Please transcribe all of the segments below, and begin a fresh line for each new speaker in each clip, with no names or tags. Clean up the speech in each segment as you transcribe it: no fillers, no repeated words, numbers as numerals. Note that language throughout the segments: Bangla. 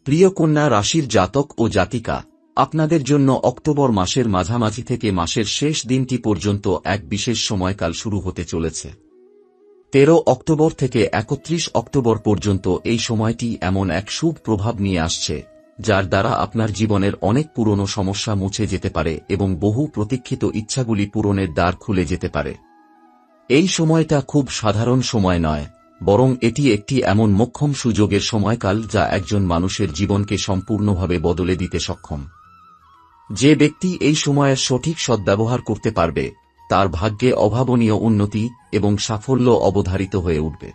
প্রিয় কন্যা রাশির জাতক ও জাতিকা, আপনাদের জন্য অক্টোবর মাসের মাঝামাঝি থেকে মাসের শেষ দিনটি পর্যন্ত এক বিশেষ সময়কাল শুরু হতে চলেছে। 13 অক্টোবর থেকে 31 অক্টোবর পর্যন্ত এই সময়টি এমন এক শুভ প্রভাব নিয়ে আসছে, যার দ্বারা আপনার জীবনের অনেক পুরনো সমস্যা মুছে যেতে পারে এবং বহু প্রতীক্ষিত ইচ্ছাগুলি পূরণের দ্বার খুলে যেতে পারে। এই সময়টা খুব সাধারণ সময় নয়, বরং এটি একটি এমন মোক্ষম সুযোগের সময়কাল যা একজন মানুষের জীবনকে সম্পূর্ণভাবে বদলে দিতে সক্ষম। যে ব্যক্তি এই সময়ের সঠিক সদ্ব্যবহার করতে পারবে, তার ভাগ্যে অভাবনীয় উন্নতি এবং সাফল্য অবধারিত হয়ে উঠবে।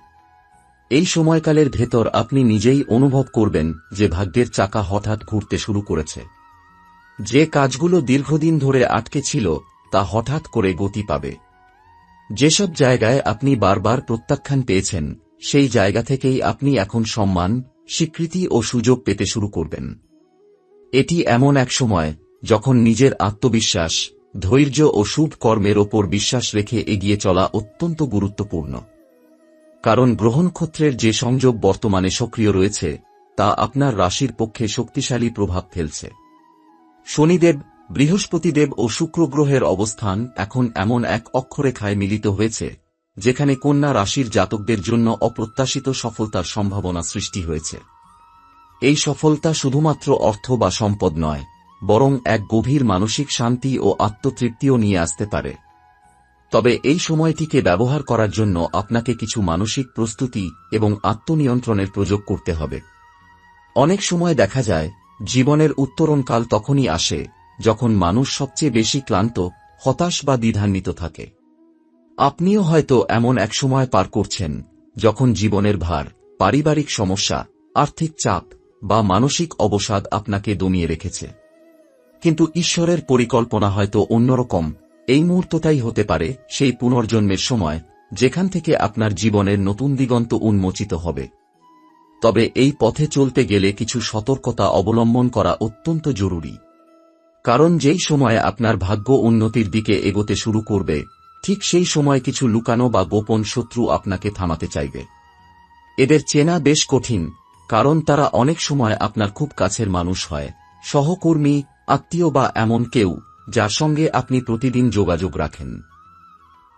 এই সময়কালের ভেতর আপনি নিজেই অনুভব করবেন যে ভাগ্যের চাকা হঠাৎ ঘুরতে শুরু করেছে। যে কাজগুলো দীর্ঘদিন ধরে আটকে ছিল তা হঠাৎ করে গতি পাবে। যেসব জায়গায় আপনি বারবার প্রত্যাখ্যান পেয়েছেন, সেই জায়গা থেকেই আপনি এখন সম্মান, স্বীকৃতি ও সুযোগ পেতে শুরু করবেন। এটি এমন এক সময় যখন নিজের আত্মবিশ্বাস, ধৈর্য ও শুভ কর্মের ওপর বিশ্বাস রেখে এগিয়ে চলা অত্যন্ত গুরুত্বপূর্ণ। কারণ গ্রহনক্ষত্রের যে সংযোগ বর্তমানে সক্রিয় রয়েছে তা আপনার রাশির পক্ষে শক্তিশালী প্রভাব ফেলছে। শনিদেব, বৃহস্পতিদেব ও শুক্র গ্রহের অবস্থান এখন এমন এক অক্ষরেখায় মিলিত হয়েছে যেখানে কন্যা রাশির জাতকদের জন্য অপ্রত্যাশিত সফলতার সম্ভাবনা সৃষ্টি হয়েছে। এই সফলতা শুধুমাত্র অর্থ বা সম্পদ নয়, বরং এক গভীর মানসিক শান্তি ও আত্মতৃপ্তিও নিয়ে আসতে পারে। তবে এই সময়টিকে ব্যবহার করার জন্য আপনাকে কিছু মানসিক প্রস্তুতি এবং আত্মনিয়ন্ত্রণের প্রয়োগ করতে হবে। অনেক সময় দেখা যায় জীবনের উত্তরণকাল তখনই আসে যখন মানুষ সবচেয়ে বেশি ক্লান্ত, হতাশ বা দ্বিধান্বিত থাকে। আপনিও হয়তো এমন এক সময় পার করছেন যখন জীবনের ভার, পারিবারিক সমস্যা, আর্থিক চাপ বা মানসিক অবসাদ আপনাকে দমিয়ে রেখেছে। কিন্তু ঈশ্বরের পরিকল্পনা হয়তো অন্যরকম। এই মুহূর্তটাই হতে পারে সেই পুনর্জন্মের সময় যেখান থেকে আপনার জীবনের নতুন দিগন্ত উন্মোচিত হবে। তবে এই পথে চলতে গেলে কিছু সতর্কতা অবলম্বন করা অত্যন্ত জরুরি। কারণ যেই সময়ে আপনার ভাগ্য উন্নতির দিকে এগোতে শুরু করবে, ঠিক সেই সময় কিছু লুকানো বা গোপন শত্রু আপনাকে থামাতে চাইবে। এদের চেনা বেশ কঠিন, কারণ তারা অনেক সময় আপনার খুব কাছের মানুষ হয়, সহকর্মী, আত্মীয় বা এমন কেউ যার সঙ্গে আপনি প্রতিদিন যোগাযোগ রাখেন।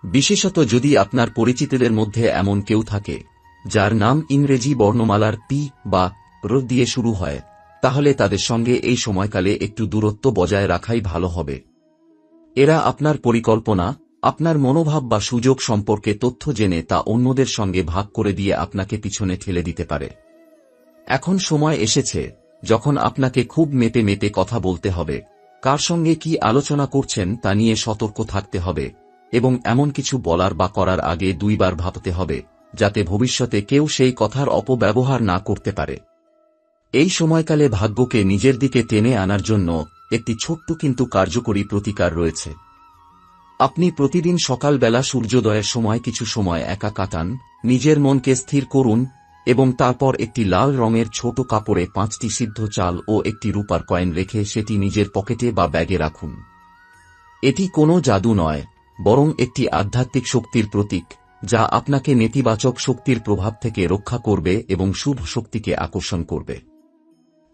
বিশেষত যদি আপনার পরিচিতদের মধ্যে এমন কেউ থাকে যার নাম ইংরেজি বর্ণমালার পি বা র দিয়ে শুরু হয়, তাহলে তাদের সঙ্গে এই সময়কালে একটু দূরত্ব বজায় রাখাই ভালো হবে। এরা আপনার পরিকল্পনা, আপনার মনোভাব বা সুযোগ সম্পর্কে তথ্য জেনে তা অন্যদের সঙ্গে ভাগ করে দিয়ে আপনাকে পিছনে ঠেলে দিতে পারে। এখন সময় এসেছে যখন আপনাকে খুব মেপে মেপে কথা বলতে হবে, কার সঙ্গে কি আলোচনা করছেন তা নিয়ে সতর্ক থাকতে হবে এবং এমন কিছু বলার বা করার আগে দুইবার ভাবতে হবে যাতে ভবিষ্যতে কেউ সেই কথার অপব্যবহার না করতে পারে। এই সময়কালে ভাগ্যকে নিজের দিকে টেনে আনার জন্য একটি ছোট্ট কিন্তু কার্যকরী প্রতিকার রয়েছে। আপনি প্রতিদিন সকালবেলা সূর্যোদয়ের সময় কিছু সময় একা কাটান, নিজের মনকে স্থির করুন এবং তারপর একটি লাল রঙের ছোট কাপড়ে 5টি সিদ্ধ চাল ও একটি রূপার কয়েন রেখে সেটি নিজের পকেটে বা ব্যাগে রাখুন। এটি কোনো জাদু নয়, বরং একটি আধ্যাত্মিক শক্তির প্রতীক যা আপনাকে নেতিবাচক শক্তির প্রভাব থেকে রক্ষা করবে এবং শুভ শক্তিকে আকর্ষণ করবে।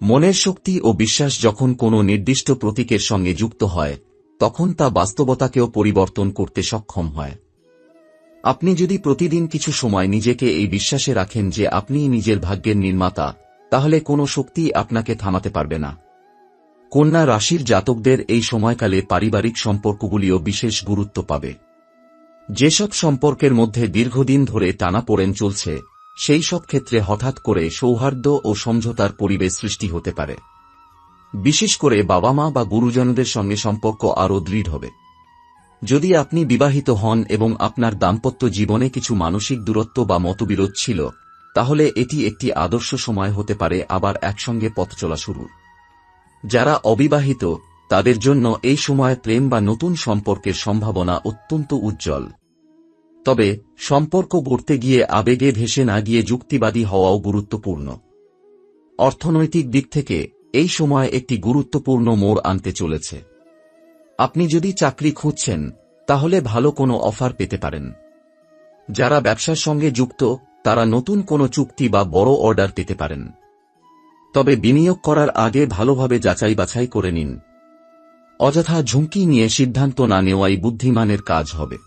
মনের শক্তি ও বিশ্বাস যখন কোনো নির্দিষ্ট প্রতীকের সঙ্গে যুক্ত হয়, তখন তা বাস্তবতাকেও পরিবর্তন করতে সক্ষম হয়। আপনি যদি প্রতিদিন কিছু সময় নিজেকে এই বিশ্বাসে রাখেন যে আপনিই নিজের ভাগ্যের নির্মাতা, তাহলে কোনো শক্তি আপনাকে থামাতে পারবে না। কন্যা রাশির জাতকদের এই সময়কালে পারিবারিক সম্পর্কগুলিও বিশেষ গুরুত্ব পাবে। যেসব সম্পর্কের মধ্যে দীর্ঘদিন ধরে টানাপোড়েন চলছে, সেই সব ক্ষেত্রে হঠাৎ করে সৌহার্দ্য ও সমঝোতার পরিবেশ সৃষ্টি হতে পারে। বিশেষ করে বাবা মা বা গুরুজনদের সঙ্গে সম্পর্ক আরও দৃঢ় হবে। যদি আপনি বিবাহিত হন এবং আপনার দাম্পত্য জীবনে কিছু মানসিক দূরত্ব বা মতবিরোধ ছিল, তাহলে এটি একটি আদর্শ সময় হতে পারে আবার একসঙ্গে পথ চলা শুরু। যারা অবিবাহিত, তাদের জন্য এই সময় প্রেম বা নতুন সম্পর্কের সম্ভাবনা অত্যন্ত উজ্জ্বল। তবে সম্পর্ক গড়তে গিয়ে আবেগে ভেসে না গিয়ে যুক্তিবাদী হওয়াও গুরুত্বপূর্ণ। অর্থনৈতিক দিক থেকে এই সময় একটি গুরুত্বপূর্ণ মোড় আনতে চলেছে। আপনি যদি চাকরি খুঁজছেন, তাহলে ভালো কোনো অফার পেতে পারেন। যারা ব্যবসার সঙ্গে যুক্ত, তারা নতুন কোনো চুক্তি বা বড় অর্ডার পেতে পারেন। তবে বিনিয়োগ করার আগে ভালোভাবে যাচাই বাছাই করে নিন। অযথা ঝুঁকি নিয়ে সিদ্ধান্ত না নেওয়াই বুদ্ধিমানের কাজ হবে।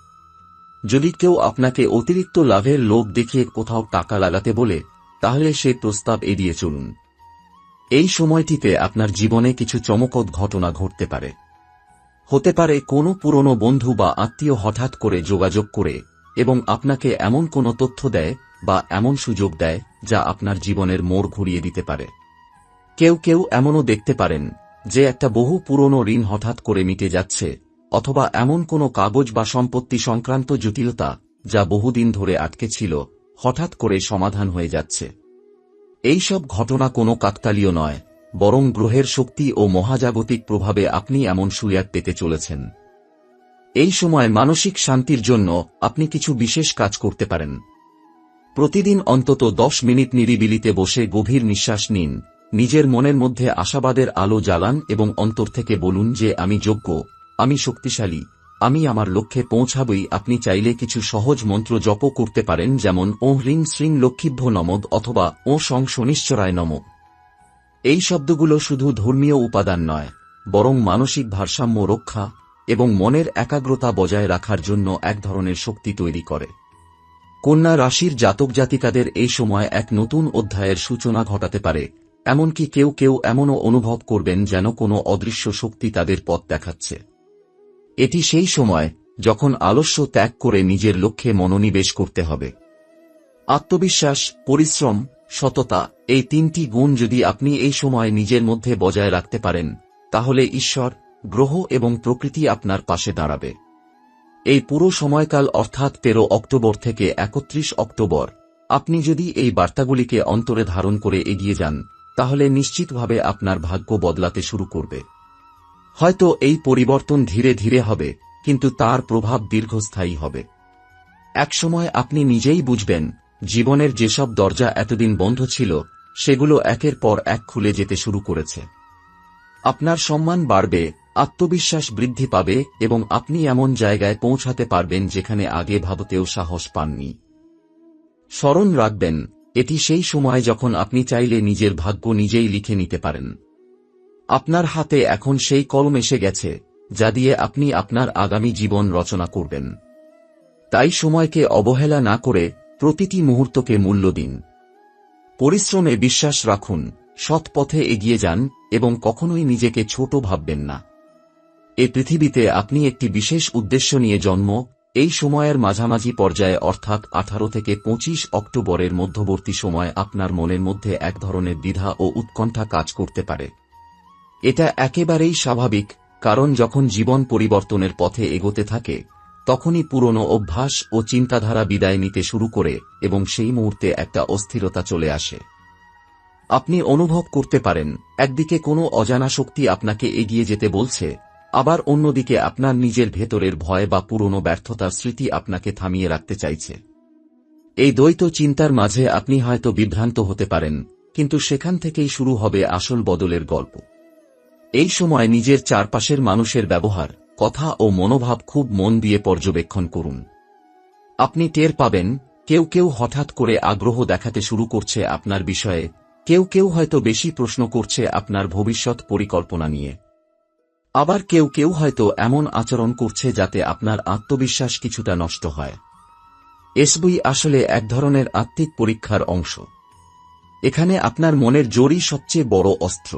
যদি কেউ আপনাকে অতিরিক্ত লাভের লোভ দেখিয়ে কোথাও টাকা লাগাতে বলে, তাহলে সেই প্রস্তাব এড়িয়ে চলুন। এই সময়টিতে আপনার জীবনে কিছু চমকপ্রদ ঘটনা ঘটতে পারে। হতে পারে কোনো পুরনো বন্ধু বা আত্মীয় হঠাৎ করে যোগাযোগ করে এবং আপনাকে এমন কোনো তথ্য দেয় বা এমন সুযোগ দেয় যা আপনার জীবনের মোড় ঘুরিয়ে দিতে পারে। কেউ কেউ এমনও দেখতে পারেন যে একটা বহু পুরনো ঋণ হঠাৎ করে মিটে যাচ্ছে, অথবা এমন কোনো কাগজ বা সম্পত্তি সংক্রান্ত জটিলতা যা বহুদিন ধরে আটকে ছিল হঠাৎ করে সমাধান হয়ে যাচ্ছে। এই সব ঘটনা কোনো কাকতালীয় নয়, বরং গ্রহের শক্তি ও মহাজাগতিক প্রভাবে আপনি এমন সুযোগ পেতে চলেছেন। এই সময় মানসিক শান্তির জন্য আপনি কিছু বিশেষ কাজ করতে পারেন। প্রতিদিন অন্তত 10 মিনিট নিরিবিলিতে বসে গভীর নিঃশ্বাস নিন, নিজের মনের মধ্যে আশাবাদের আলো জ্বালান এবং অন্তর থেকে বলুন যে আমি যোগ্য, আমি শক্তিশালী, আমি আমার লক্ষ্যে পৌঁছাবই। আপনি চাইলে কিছু সহজ মন্ত্র জপ করতে পারেন, যেমন ওঁ হ্রিং শ্রীং লক্ষ্মীভ্যো নমঃ অথবা ওঁ সং শনিশ্চরায় নমঃ। এই শব্দগুলো শুধু ধর্মীয় উপাদান নয়, বরং মানসিক ভারসাম্য রক্ষা এবং মনের একাগ্রতা বজায় রাখার জন্য এক ধরনের শক্তি তৈরি করে। কন্যা রাশির জাতক জাতিকাদের এই সময় এক নতুন অধ্যায়ের সূচনা ঘটাতে পারে। এমনকি কেউ কেউ এমনও অনুভব করবেন যেন কোনো অদৃশ্য শক্তি তাদের পথ দেখাচ্ছে। এটি সেই সময় যখন আলস্য ত্যাগ করে নিজের লক্ষ্যে মনোনিবেশ করতে হবে। আত্মবিশ্বাস, পরিশ্রম, সততা, এই 3টি গুণ যদি আপনি এই সময় নিজের মধ্যে বজায় রাখতে পারেন, তাহলে ঈশ্বর, গ্রহ এবং প্রকৃতি আপনার পাশে দাঁড়াবে। এই পুরো সময়কাল অর্থাৎ 13 অক্টোবর থেকে 31 অক্টোবর, আপনি যদি এই বার্তাগুলিকে অন্তরে ধারণ করে এগিয়ে যান, তাহলে নিশ্চিতভাবে আপনার ভাগ্য বদলাতে শুরু করবে। হয়তো এই পরিবর্তন ধীরে ধীরে হবে, কিন্তু তার প্রভাব দীর্ঘস্থায়ী হবে। একসময় আপনি নিজেই বুঝবেন, জীবনের যেসব দরজা এতদিন বন্ধ ছিল সেগুলো একের পর এক খুলে যেতে শুরু করেছে। আপনার সম্মান বাড়বে, আত্মবিশ্বাস বৃদ্ধি পাবে এবং আপনি এমন জায়গায় পৌঁছাতে পারবেন যেখানে আগে ভাবতেও সাহস পাননি। স্মরণ রাখবেন, এটি সেই সময় যখন আপনি চাইলে নিজের ভাগ্য নিজেই লিখে নিতে পারেন। আপনার হাতে এখন সেই কলম এসে গেছে যা দিয়ে আপনি আপনার আগামী জীবন রচনা করবেন। তাই সময়কে অবহেলা না করে প্রতিটি মুহূর্তকে মূল্য দিন। পরিশ্রমে বিশ্বাস রাখুন, সৎ পথে এগিয়ে যান এবং কখনোই নিজেকে ছোট ভাববেন না। এই পৃথিবীতে আপনি একটি বিশেষ উদ্দেশ্য নিয়ে জন্ম। এই সময়ের মাঝামাঝি পর্যায়ে অর্থাৎ 18 থেকে 25 অক্টোবরের মধ্যবর্তী সময় আপনার মনের মধ্যে এক ধরনের দ্বিধা ও উৎকণ্ঠা কাজ করতে পারে। এটা একেবারেই স্বাভাবিক, কারণ যখন জীবন পরিবর্তনের পথে এগোতে থাকে তখনই পুরনো অভ্যাস ও চিন্তাধারা বিদায় নিতে শুরু করে এবং সেই মুহূর্তে একটা অস্থিরতা চলে আসে। আপনি অনুভব করতে পারেন, একদিকে কোনো অজানা শক্তি আপনাকে এগিয়ে যেতে বলছে, আবার অন্যদিকে আপনার নিজের ভেতরের ভয় বা পুরনো ব্যর্থতার স্মৃতি আপনাকে থামিয়ে রাখতে চাইছে। এই দ্বৈত চিন্তার মাঝে আপনি হয়তো বিভ্রান্ত হতে পারেন, কিন্তু সেখান থেকেই শুরু হবে আসল বদলের গল্প। এই সময় নিজের চারপাশের মানুষের ব্যবহার, কথা ও মনোভাব খুব মন দিয়ে পর্যবেক্ষণ করুন। আপনি টের পাবেন, কেউ কেউ হঠাৎ করে আগ্রহ দেখাতে শুরু করছে আপনার বিষয়ে, কেউ কেউ হয়তো বেশি প্রশ্ন করছে আপনার ভবিষ্যৎ পরিকল্পনা নিয়ে। আবার কেউ কেউ হয়তো এমন আচরণ করছে যাতে আপনার আত্মবিশ্বাস কিছুটা নষ্ট হয়। এসবই আসলে এক ধরনের আত্মিক পরীক্ষার অংশ। এখানে আপনার মনের জোরই সবচেয়ে বড় অস্ত্র।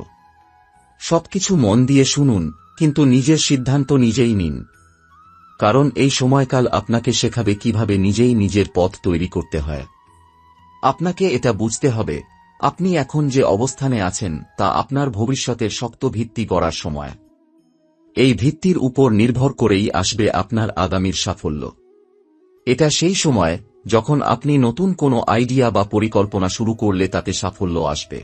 সবকিছু মন দিয়ে শুনুন, কিন্তু নিজের সিদ্ধান্ত নিজেই নিন। কারণ এই সময়কাল আপনাকে শেখাবে কিভাবে নিজেই নিজের পথ তৈরি করতে হয়। আপনাকে এটা বুঝতে হবে, আপনি এখন যে অবস্থানে আছেন তা আপনার ভবিষ্যতের শক্ত ভিত্তি গড়ার সময়। এই ভিত্তির উপর নির্ভর করেই আসবে আপনার আগামীর সাফল্য। এটা সেই সময় যখন আপনি নতুন কোনো আইডিয়া বা পরিকল্পনা শুরু করলে তাতে সাফল্য আসবে।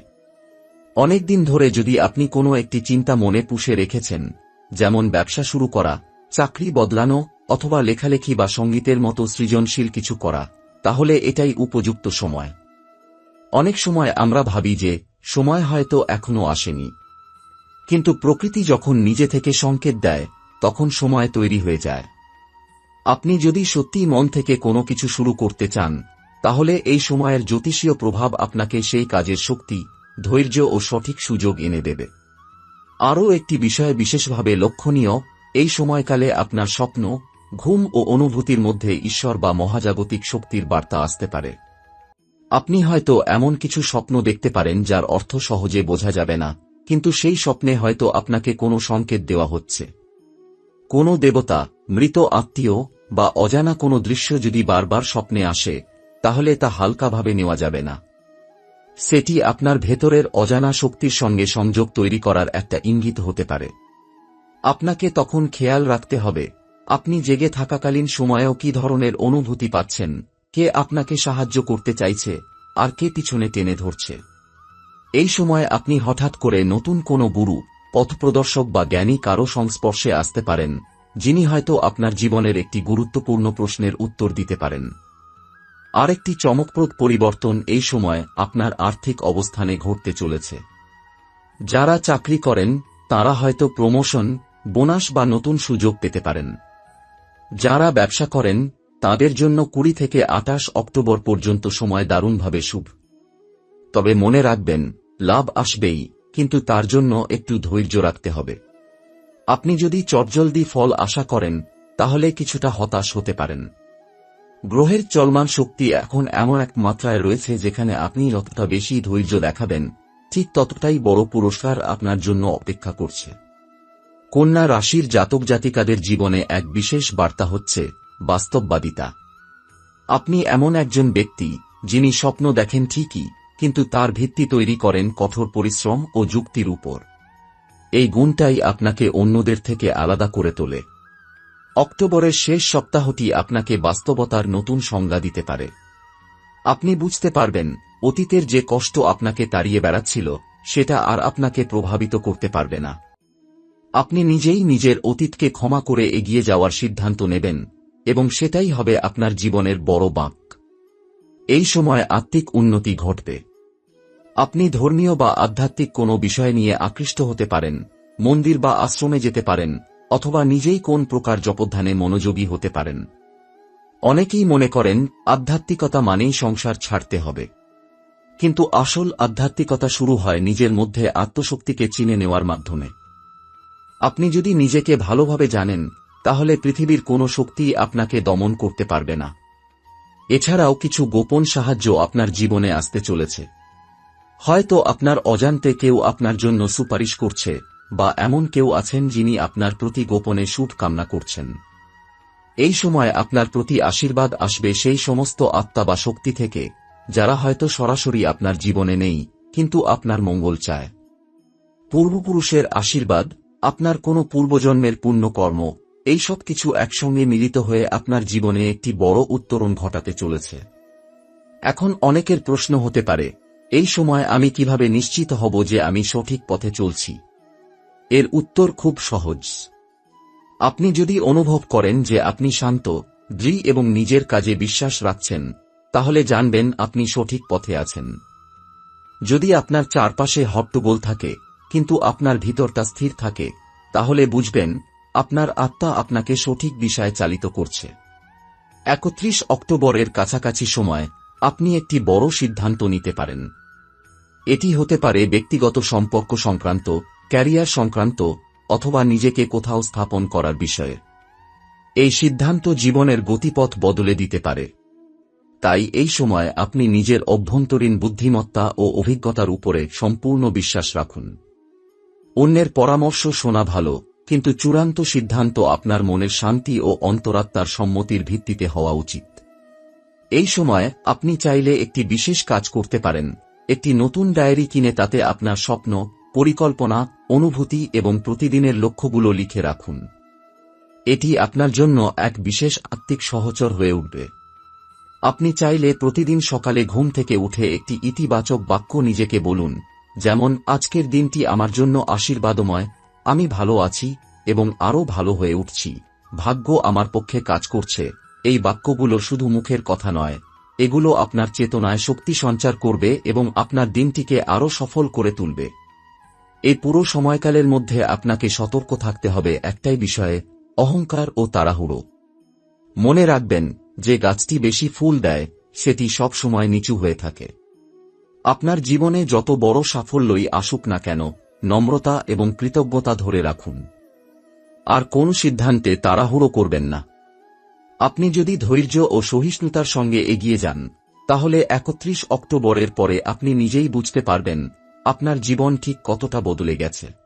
অনেকদিন ধরে যদি আপনি কোনো একটি চিন্তা মনে পুষে রেখেছেন, যেমন ব্যবসা শুরু করা, চাকরি বদলানো অথবা লেখালেখি বা সঙ্গীতের মতো সৃজনশীল কিছু করা, তাহলে এটাই উপযুক্ত সময়। অনেক সময় আমরা ভাবি যে সময় হয়তো এখনো আসেনি, কিন্তু প্রকৃতি যখন নিজে থেকে সংকেত দেয় তখন সময় তৈরি হয়ে যায়। আপনি যদি সত্যিই মন থেকে কোনো কিছু শুরু করতে চান, তাহলে এই সময়ের জ্যোতিষীয় প্রভাব আপনাকে সেই কাজের শক্তি, ধৈর্য ও সঠিক সুযোগ এনে দেবে। আরও একটি বিষয় বিশেষভাবে লক্ষণীয়, এই সময়কালে আপনার স্বপ্ন, ঘুম ও অনুভূতির মধ্যে ঈশ্বর বা মহাজাগতিক শক্তির বার্তা আসতে পারে। আপনি হয়তো এমন কিছু স্বপ্ন দেখতে পারেন যার অর্থ সহজে বোঝা যাবে না, কিন্তু সেই স্বপ্নে হয়তো আপনাকে কোনো সংকেত দেওয়া হচ্ছে। কোনো দেবতা, মৃত আত্মীয় বা অজানা কোনো দৃশ্য যদি বারবার স্বপ্নে আসে, তাহলে তা হালকাভাবে নেওয়া যাবে না। সেটি আপনার ভেতরের অজানা শক্তির সঙ্গে সংযোগ তৈরি করার একটা ইঙ্গিত হতে পারে। আপনাকে তখন খেয়াল রাখতে হবে, আপনি জেগে থাকাকালীন সময়েও কী ধরনের অনুভূতি পাচ্ছেন, কে আপনাকে সাহায্য করতে চাইছে, আর কে পিছনে টেনে ধরছে। এই সময় আপনি হঠাৎ করে নতুন কোনো গুরু, পথপ্রদর্শক বা জ্ঞানী কারো সংস্পর্শে আসতে পারেন, যিনি হয়তো আপনার জীবনের একটি গুরুত্বপূর্ণ প্রশ্নের উত্তর দিতে পারেন। আরেকটি চমকপ্রদ পরিবর্তন এই সময় আপনার আর্থিক অবস্থানে ঘটতে চলেছে। যারা চাকরি করেন তারা হয়তো প্রমোশন, বোনাস বা নতুন সুযোগ পেতে পারেন। যারা ব্যবসা করেন তাদের জন্য 20 থেকে 28 অক্টোবর পর্যন্ত সময় দারুণভাবে শুভ। তবে মনে রাখবেন, লাভ আসবেই, কিন্তু তার জন্য একটু ধৈর্য রাখতে হবে। আপনি যদি চটজলদি ফল আশা করেন তাহলে কিছুটা হতাশ হতে পারেন। গ্রহের চলমান শক্তি এখন এমন এক মাত্রায় রয়েছে যেখানে আপনি যতটা বেশি ধৈর্য দেখাবেন, ঠিক ততটাই বড় পুরস্কার আপনার জন্য অপেক্ষা করছে। কন্যা রাশির জাতক জাতিকাদের জীবনে এক বিশেষ বার্তা হচ্ছে বাস্তববাদিতা। আপনি এমন একজন ব্যক্তি যিনি স্বপ্ন দেখেন ঠিকই, কিন্তু তার ভিত্তি তৈরি করেন কঠোর পরিশ্রম ও যুক্তির উপর। এই গুণটাই আপনাকে অন্যদের থেকে আলাদা করে তোলে। অক্টোবরের শেষ সপ্তাহটি আপনাকে বাস্তবতার নতুন সংজ্ঞা দিতে পারে। আপনি বুঝতে পারবেন, অতীতের যে কষ্ট আপনাকে তাড়িয়ে বেড়াচ্ছিল সেটা আর আপনাকে প্রভাবিত করতে পারবে না। আপনি নিজেই নিজের অতীতকে ক্ষমা করে এগিয়ে যাওয়ার সিদ্ধান্ত নেবেন, এবং সেটাই হবে আপনার জীবনের বড় বাঁক। এই সময় আত্মিক উন্নতি ঘটবে। আপনি ধর্মীয় বা আধ্যাত্মিক কোনো বিষয় নিয়ে আকৃষ্ট হতে পারেন, মন্দির বা আশ্রমে যেতে পারেন, অথবা নিজেই কোন প্রকার জপধ্যানে মনোযোগী হতে পারেন। অনেকেই মনে করেন আধ্যাত্মিকতা মানেই সংসার ছাড়তে হবে, কিন্তু আসল আধ্যাত্মিকতা শুরু হয় নিজের মধ্যে আত্মশক্তিকে চিনে নেওয়ার মাধ্যমে। আপনি যদি নিজেকে ভালোভাবে জানেন, তাহলে পৃথিবীর কোনো শক্তি আপনাকে দমন করতে পারবে না। এছাড়াও কিছু গোপন সাহায্য আপনার জীবনে আসতে চলেছে। হয়তো আপনার অজান্তে কেউ আপনার জন্য সুপারিশ করছে, বা এমন কেউ আছেন যিনি আপনার প্রতি গোপনে শুভ কামনা করছেন। এই সময় আপনার প্রতি আশীর্বাদ আসবে সেই সমস্ত আত্মা বা শক্তি থেকে, যারা হয়তো সরাসরি আপনার জীবনে নেই, কিন্তু আপনার মঙ্গল চায়। পূর্বপুরুষের আশীর্বাদ, আপনার কোনো পূর্বজন্মের পুণ্যকর্ম, এই সব কিছু একসঙ্গে মিলিত হয়ে আপনার জীবনে একটি বড় উত্তরণ ঘটাতে চলেছে। এখন অনেকের প্রশ্ন হতে পারে, এই সময় আমি কিভাবে নিশ্চিত হব যে আমি সঠিক পথে চলছি? এর উত্তর খুব সহজ। আপনি যদি অনুভব করেন যে আপনি শান্ত, দৃঢ় এবং নিজের কাজে বিশ্বাস রাখছেন, তাহলে জানবেন আপনি সঠিক পথে আছেন। যদি আপনার চারপাশে হট্টগোল থাকে, কিন্তু আপনার ভিতরটা স্থির থাকে, তাহলে বুঝবেন আপনার আত্মা আপনাকে সঠিক দিশায় চালিত করছে। 31 অক্টোবরের কাছাকাছি সময় আপনি একটি বড় সিদ্ধান্ত নিতে পারেন। এটি হতে পারে ব্যক্তিগত সম্পর্ক সংক্রান্ত, ক্যারিয়ার সংক্রান্ত, অথবা নিজেকে কোথাও স্থাপন করার বিষয়ে। এই সিদ্ধান্ত জীবনের গতিপথ বদলে দিতে পারে। তাই এই সময় আপনি নিজের অভ্যন্তরীণ বুদ্ধিমত্তা ও অভিজ্ঞতার উপরে সম্পূর্ণ বিশ্বাস রাখুন। অন্যের পরামর্শ শোনা ভালো, কিন্তু চূড়ান্ত সিদ্ধান্ত আপনার মনের শান্তি ও অন্তরাত্মার সম্মতির ভিত্তিতে হওয়া উচিত। এই সময় আপনি চাইলে একটি বিশেষ কাজ করতে পারেন, একটি নতুন ডায়েরি কিনে তাতে আপনার স্বপ্ন, পরিকল্পনা, অনুভূতি এবং প্রতিদিনের লক্ষ্যগুলো লিখে রাখুন। এটি আপনার জন্য এক বিশেষ আত্মিক সহচর হয়ে উঠবে। আপনি চাইলে প্রতিদিন সকালে ঘুম থেকে উঠে একটি ইতিবাচক বাক্য নিজেকে বলুন, যেমন আজকের দিনটি আমার জন্য আশীর্বাদময়, আমি ভালো আছি এবং আরও ভালো হয়ে উঠছি, ভাগ্য আমার পক্ষে কাজ করছে। এই বাক্যগুলো শুধু মুখের কথা নয়, এগুলো আপনার চেতনায় শক্তি সঞ্চার করবে এবং আপনার দিনটিকে আরও সফল করে তুলবে। এই পুরো সময়কালের মধ্যে আপনাকে সতর্ক থাকতে হবে একটাই বিষয়ে, অহংকার ও তাড়াহুড়ো। মনে রাখবেন, যে গাছটি বেশি ফুল দেয় সেটি সব সময় নিচু হয়ে থাকে। আপনার জীবনে যত বড় সাফল্যই আসুক না কেন, নম্রতা এবং কৃতজ্ঞতা ধরে রাখুন। আর কোন সিদ্ধান্তে তাড়াহুড়ো করবেন না। আপনি যদি ধৈর্য ও সহিষ্ণুতার সঙ্গে এগিয়ে যান, তাহলে 31 অক্টোবরের পরে আপনি নিজেই বুঝতে পারবেন আপনার জীবন ঠিক কতটা বদলে গেছে।